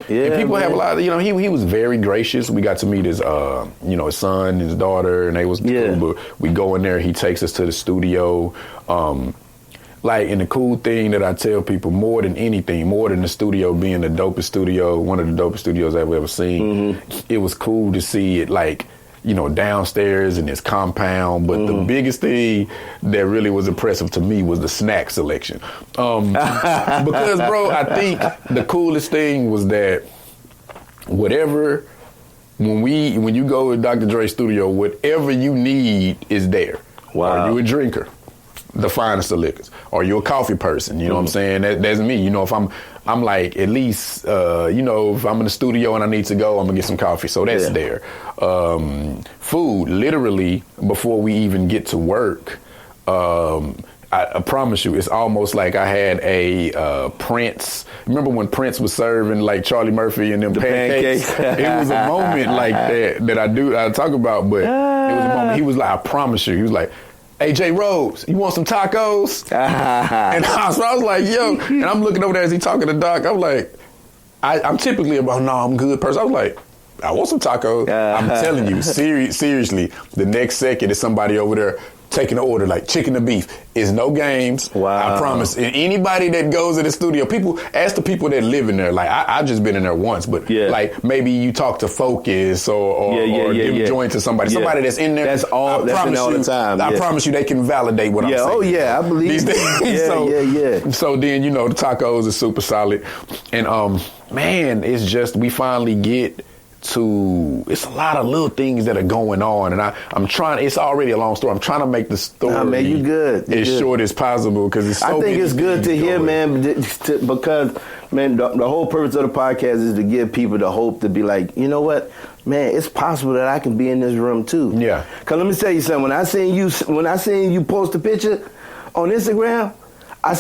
Yeah, and people man. have a lot of, he was very gracious. We got to meet his, his son, his daughter, and they was cool. But we go in there, he takes us to the studio. And the cool thing that I tell people more than anything, more than the studio being the dopest studio, one of the dopest studios I've ever seen, it was cool to see it downstairs in this compound. But the biggest thing that really was impressive to me was the snack selection. Because, bro, I think the coolest thing was that when you go to Dr. Dre's studio, whatever you need is there. Wow. Are you a drinker? The finest of liquors. Are you a coffee person? You know what I'm saying? That's me. If I'm like, at least, if I'm in the studio and I need to go, I'm going to get some coffee. So that's there. Food, literally, before we even get to work, I promise you, it's almost like I had a Prince. Remember when Prince was serving like Charlie Murphy and them pancakes? It was a moment like that I talk about, but it was a moment. He was like, I promise you, he was like, "Hey, J. Rhodes, you want some tacos?" And I was like, yo, and I'm looking over there as he talking to Doc. I'm like, I'm typically about, no, I'm a good person. I was like, I want some tacos. I'm telling you, seriously, the next second is somebody over there taking an order like chicken or beef. It's no games. Wow. I promise. And anybody that goes to the studio, ask the people that live in there. Like, I just been in there once, but like maybe you talk to Focus or give a joint to somebody. Somebody that's in there. That's all the time. I promise you they can validate what I'm saying. Oh, yeah, I believe these things. So then, the tacos are super solid. And, man, it's just, we finally get to, it's a lot of little things that are going on, and I'm trying, it's already a long story. I'm trying to make the story man, you good. as short as possible, because it's so I think it's good to hear, man, because, man, the whole purpose of the podcast is to give people the hope to be like, you know what, man, it's possible that I can be in this room too. Yeah. Because let me tell you something, when I seen you post a picture on Instagram, I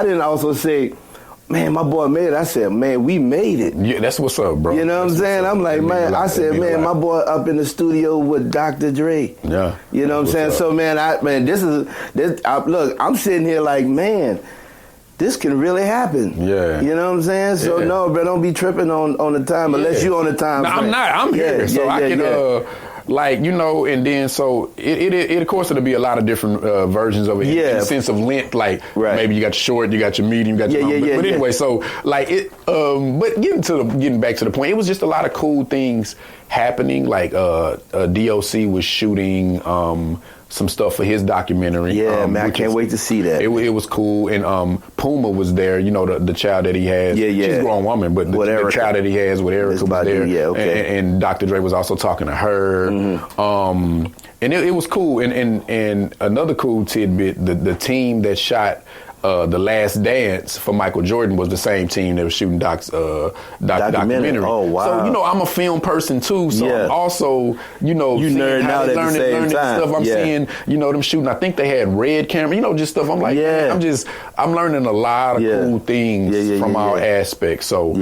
didn't also say, man, my boy made it. I said, man, we made it. Yeah, that's what's up, bro. You know what I'm saying? I'm like, man, I said, man, my boy up in the studio with Dr. Dre. Yeah. You know what I'm saying? So, man, look, I'm sitting here like, man, this can really happen. Yeah. You know what I'm saying? So, no, bro, don't be tripping on the time unless you on the time. No, I'm not. I'm here. So I can... and then so it of course it'll be a lot of different versions of it in the sense of length, maybe you got your short, you got your medium, you got your long. But anyway, so but getting back to the point, it was just a lot of cool things happening. Like DOC was shooting some stuff for his documentary. Yeah, man, I can't wait to see that. It was cool, and Puma was there. The child that he has. Yeah. She's a grown woman, but the child that he has with Erica was there. Yeah, okay. And Dr. Dre was also talking to her. And it was cool. And another cool tidbit: the team that shot The Last Dance for Michael Jordan was the same team that was shooting Doc's documentary. Oh, wow. So, I'm a film person too. So I'm also, you nerd out at the same time. Stuff. I'm seeing, them shooting. I think they had red camera, just stuff. I'm like, I'm learning a lot of cool things from all aspects. So,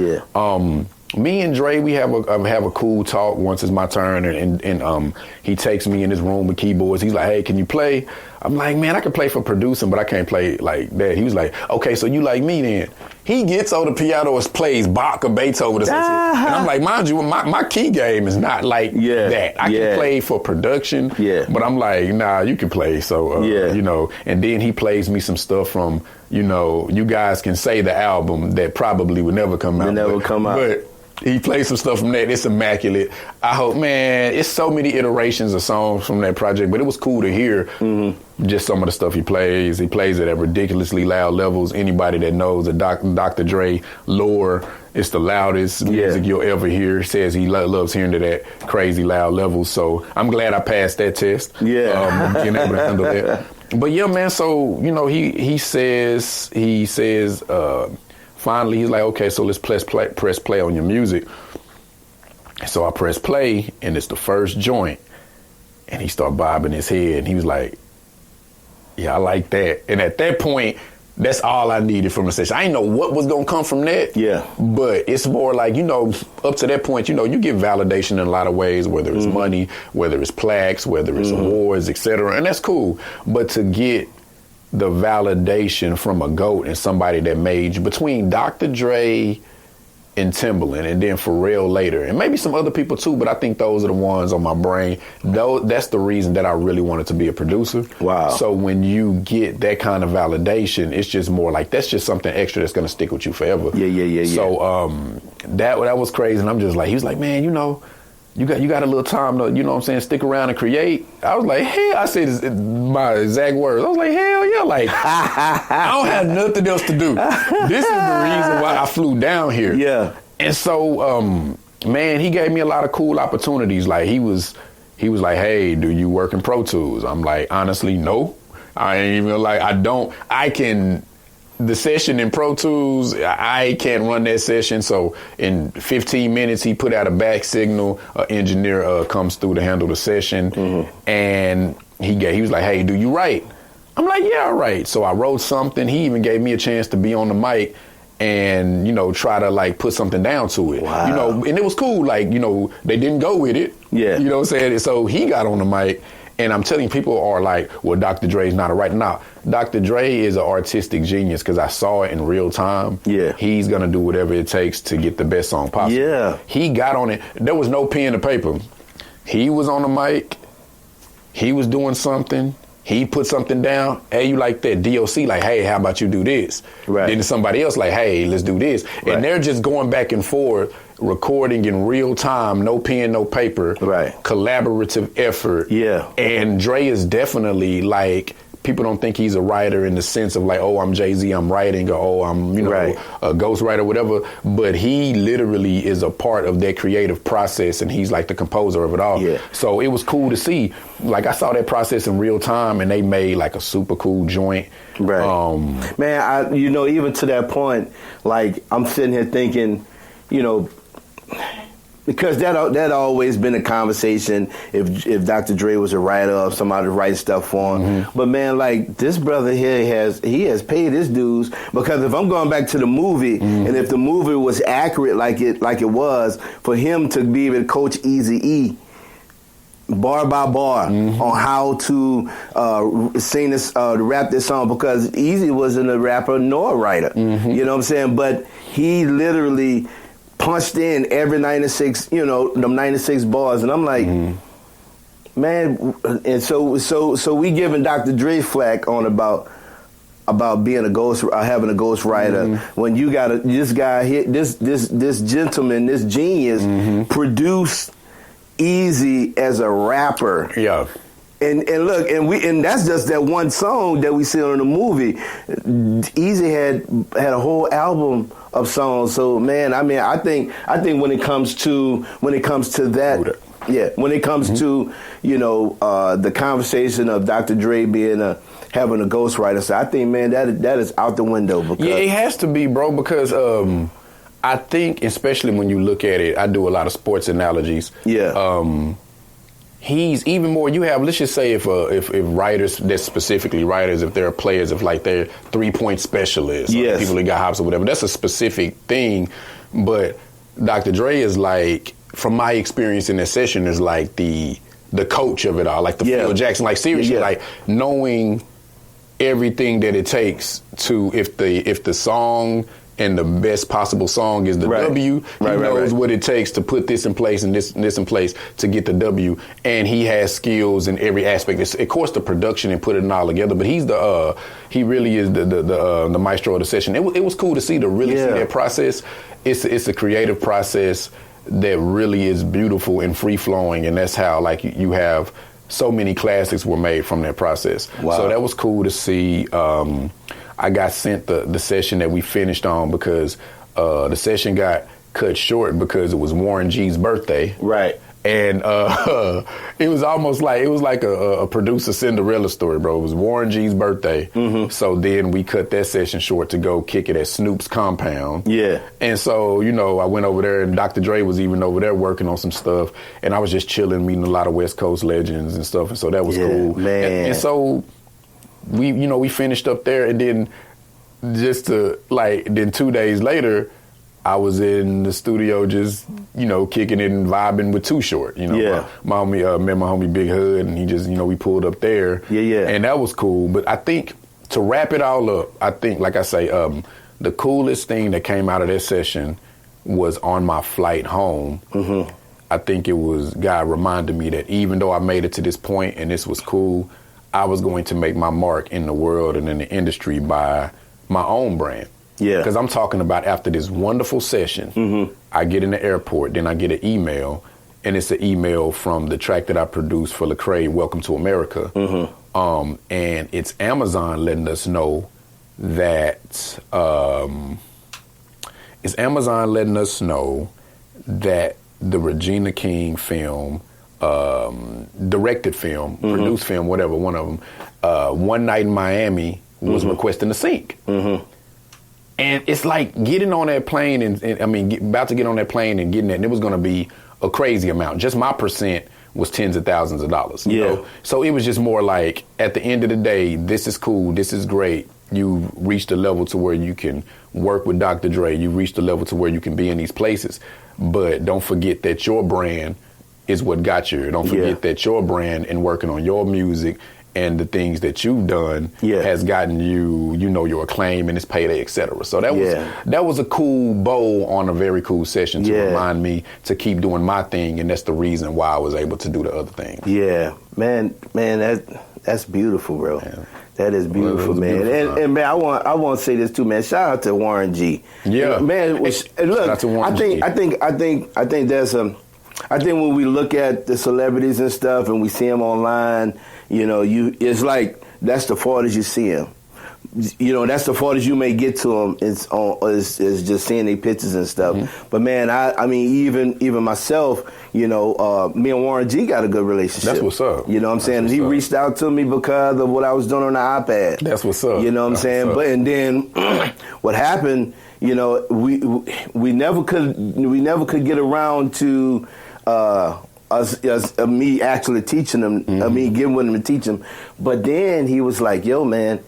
me and Dre, we have a cool talk once it's my turn, and he takes me in his room with keyboards. He's like, "Hey, can you play?" I'm like, "Man, I can play for producing, but I can't play like that." He was like, "Okay, so you like me then?" He gets on the piano and plays Bach or Beethoven or something. And I'm like, mind you, my key game is not like that. I can play for production, but I'm like, nah, you can play. So, and then he plays me some stuff from, you guys can say the album that probably would never come out. But he plays some stuff from that. It's immaculate. I hope, man, it's so many iterations of songs from that project, but it was cool to hear just some of the stuff he plays. He plays it at ridiculously loud levels. Anybody that knows the Dr. Dre lore, it's the loudest music you'll ever hear. Says he loves hearing to that crazy loud level. So I'm glad I passed that test. Being able to handle that. But yeah, man, so, he says, finally, he's like, okay, so let's press play on your music. So I press play, and it's the first joint. And he started bobbing his head, and he was like, yeah, I like that. And at that point, that's all I needed from the session. I didn't know what was going to come from that. Yeah. But it's more like, up to that point, you get validation in a lot of ways, whether it's money, whether it's plaques, whether it's awards, etc. And that's cool. But to get the validation from a GOAT and somebody that made, between Dr. Dre, and Timbaland, and then Pharrell later, and maybe some other people too, but I think those are the ones on my brain. That's the reason that I really wanted to be a producer. Wow. So when you get that kind of validation, it's just more like, that's just something extra that's going to stick with you forever. Yeah. So that was crazy, and I'm just like, he was like, man, you know, you got a little time to, you know what I'm saying, stick around and create. I was like, hell, I said my exact words. I was like, hell yeah, like, I don't have nothing else to do. This is the reason why I flew down here. Yeah. And so, man, he gave me a lot of cool opportunities. Like, he was like, hey, do you work in Pro Tools? I'm like, honestly, no. I ain't even like, the session in Pro Tools, I can't run that session. So in 15 minutes, he put out a back signal. An engineer comes through to handle the session. Mm-hmm. And he was like, hey, do you write? I'm like, yeah, I write. So I wrote something. He even gave me a chance to be on the mic and, you know, try to like put something down to it. Wow. You know, and it was cool. Like, you know, they didn't go with it. Yeah. You know what I'm saying? So he got on the mic. And I'm telling you, people are like, well, Dr. Dre's not a writer. Now, Dr. Dre is an artistic genius because I saw it in real time. Yeah. He's going to do whatever it takes to get the best song possible. Yeah. He got on it. There was no pen to paper. He was on the mic. He was doing something. He put something down. Hey, you like that? DOC like, hey, how about you do this? Right. Then somebody else like, hey, let's do this. Right. And they're just going back and forth, recording in real time, no pen, no paper. Right. Collaborative effort. Yeah. And Dre is definitely like, people don't think he's a writer in the sense of like, oh, I'm Jay-Z, I'm writing, or oh, I'm, you know, a ghostwriter, whatever. But he literally is a part of that creative process, and he's like the composer of it all. Yeah. So it was cool to see. Like, I saw that process in real time, and they made like a super cool joint. Right. Man, you know, even to that point, like, I'm sitting here thinking, you know, because that always been a conversation if Dr. Dre was a writer or somebody to write stuff for him. Mm-hmm. But man, like, this brother here has paid his dues, because if I'm going back to the movie, mm-hmm. and if the movie was accurate like it was, for him to be able to coach Eazy-E bar by bar, mm-hmm. on how to sing this, to rap this song, because Eazy wasn't a rapper nor a writer. Mm-hmm. You know what I'm saying? But he literally punched in every 96, you know, them 96 bars, and I'm like, mm-hmm. man, and so we giving Dr. Dre flack on about being a ghost, having a ghost writer, mm-hmm. when you got this guy here, this gentleman, this genius, mm-hmm. produced Eazy as a rapper. Yeah. And look, and that's just that one song that we see on the movie. Eazy had a whole album of songs. So man, I mean, I think when it comes to that, yeah, when it comes mm-hmm. to, you know, the conversation of Dr. Dre being having a ghostwriter, so I think, man, that is out the window. Because yeah, it has to be, bro, because I think, especially when you look at it, I do a lot of sports analogies. Yeah. He's even more. You have, let's just say, if writers, that's specifically writers, if they're players, if like they're 3-point specialists, yes. or people that got hops or whatever, that's a specific thing. But Dr. Dre is like, from my experience in this session, is like the coach of it all, like the Phil Jackson, like seriously, like knowing everything that it takes to, if the song and the best possible song is the W, he knows what it takes to put this in place and this in place to get the W. And he has skills in every aspect. It's, of course, the production and putting it all together, but he's he really is the maestro of the session. It was cool to see, to really see that process. It's a creative process that really is beautiful and free flowing, and that's how, like, you have so many classics were made from that process. Wow. So that was cool to see. I got sent the session that we finished on because the session got cut short because it was Warren G's birthday. Right. And it was almost like, it was like a producer Cinderella story, bro. It was Warren G's birthday. Mm-hmm. So then we cut that session short to go kick it at Snoop's compound. Yeah. And so, you know, I went over there, and Dr. Dre was even over there working on some stuff. And I was just chilling, meeting a lot of West Coast legends and stuff. And so that was cool. Man. And so we finished up there, and then then 2 days later, I was in the studio just, you know, kicking it and vibing with Too Short. You know, my homie, met my homie Big Hood, and he just, you know, we pulled up there. Yeah. And that was cool. But I think, to wrap it all up, I think, like I say, the coolest thing that came out of that session was on my flight home. I think it was God reminded me that even though I made it to this point and this was cool, I was going to make my mark in the world and in the industry by my own brand. Yeah. Because I'm talking about after this wonderful session, I get in the airport, then I get an email, and it's an email from the track that I produced for Lecrae, Welcome to America. And it's Amazon letting us know that the Regina King film, directed film, produced film, whatever, one of them, One Night in Miami was requesting a sync. And it's like getting on that plane about to get on that plane and getting that, and it was going to be a crazy amount. Just my percent was tens of thousands of dollars. You know? So it was just more like, at the end of the day, this is cool, this is great. You reached a level to where you can work with Dr. Dre. You reached a level to where you can be in these places. But don't forget that your brand is what got you here. Don't forget that your brand and working on your music and the things that you've done has gotten you, your acclaim and it's payday, et cetera. So that was a cool bow on a very cool session to remind me to keep doing my thing, and that's the reason why I was able to do the other things. Yeah, man, that's beautiful, bro. Yeah. That is beautiful, man. Beautiful, and man, I want to say this too, man. Shout out to Warren G. Yeah, man. Look, I think when we look at the celebrities and stuff, and we see them online, it's like that's the farthest you see them. That's the farthest you may get to them. Is just seeing their pictures and stuff. But man, I mean, even myself, me and Warren G got a good relationship. That's what's up. You know what I'm saying? He reached out to me because of what I was doing on the iPad. That's what's up. You know what I'm saying? But and then what happened? We never could get around to me actually teaching him. Me getting with him and teach him. But then he was like, "Yo, man."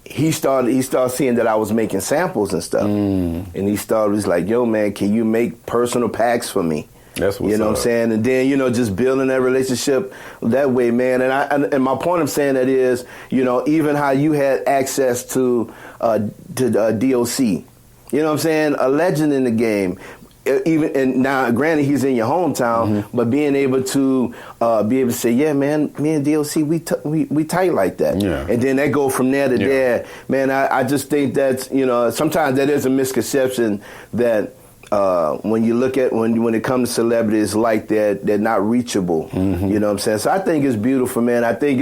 He started seeing that I was making samples and stuff, and he's like, "Yo, man, can you make personal packs for me?" That's what's what I'm saying. And then just building that relationship that way, man. And my point of saying that is, even how you had access to DOC, you know what I'm saying, a legend in the game. Even and now, granted, he's in your hometown, but being able to say, yeah, man, me and DOC, we tight like that, and then that go from there to there, man. I just think that sometimes that is a misconception that when you look at when it comes to celebrities like that, they're not reachable. You know what I'm saying? So I think it's beautiful, man. I think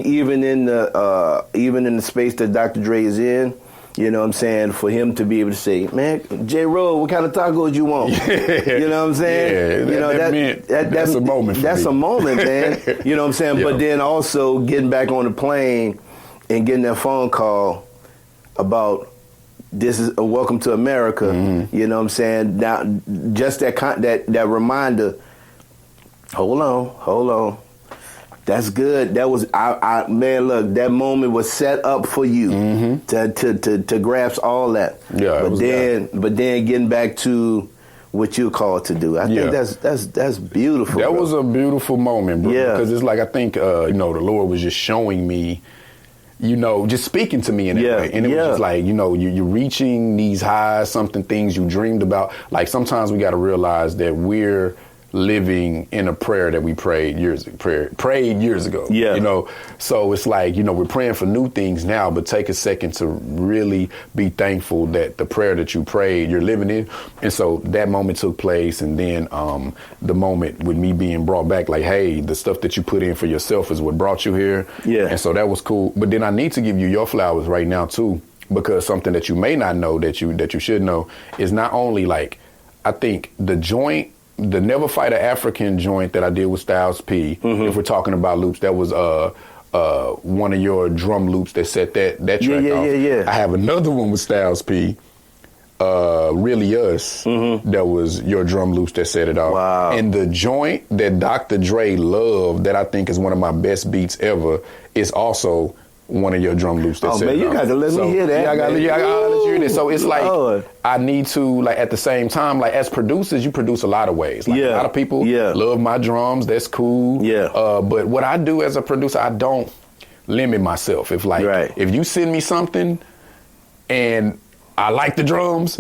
even in the space that Dr. Dre is in. You know what I'm saying? For him to be able to say, man, J. Rhodes, what kind of tacos you want? You know what I'm saying? That's a moment for That's me. a moment, man. You know what I'm saying? But then also getting back on the plane and getting that phone call about this is a Welcome to America. You know what I'm saying? Now, just that reminder, hold on. That's good. That was, man, look, that moment was set up for you to grasp all that. Yeah, but then getting back to what you called to do. I think that's beautiful. That was a beautiful moment, bro. Yeah. Because it's like, I think, the Lord was just showing me, just speaking to me in that way. And it was just like, you're reaching these highs, things you dreamed about. Like, sometimes we got to realize that we're living in a prayer that we prayed years ago. Yeah. So it's like, we're praying for new things now, but take a second to really be thankful that the prayer that you prayed, you're living in. And so that moment took place. And then the moment with me being brought back, like, hey, the stuff that you put in for yourself is what brought you here. Yeah. And so that was cool. But then I need to give you your flowers right now, too, because something that you may not know that you should know is not only like, I think the Never Fight an African joint that I did with Styles P, if we're talking about loops, that was one of your drum loops that set that track off. Yeah. I have another one with Styles P, Really Us, that was your drum loops that set it off. Wow. And the joint that Dr. Dre loved, that I think is one of my best beats ever, is also one of your drum loops that set it off. You got to let me hear that. I gotta let you hear this. So it's like, I need to, like, at the same time, like, as producers, you produce a lot of ways. Like, a lot of people love my drums. That's cool. Yeah. But what I do as a producer, I don't limit myself. If you send me something and I like the drums,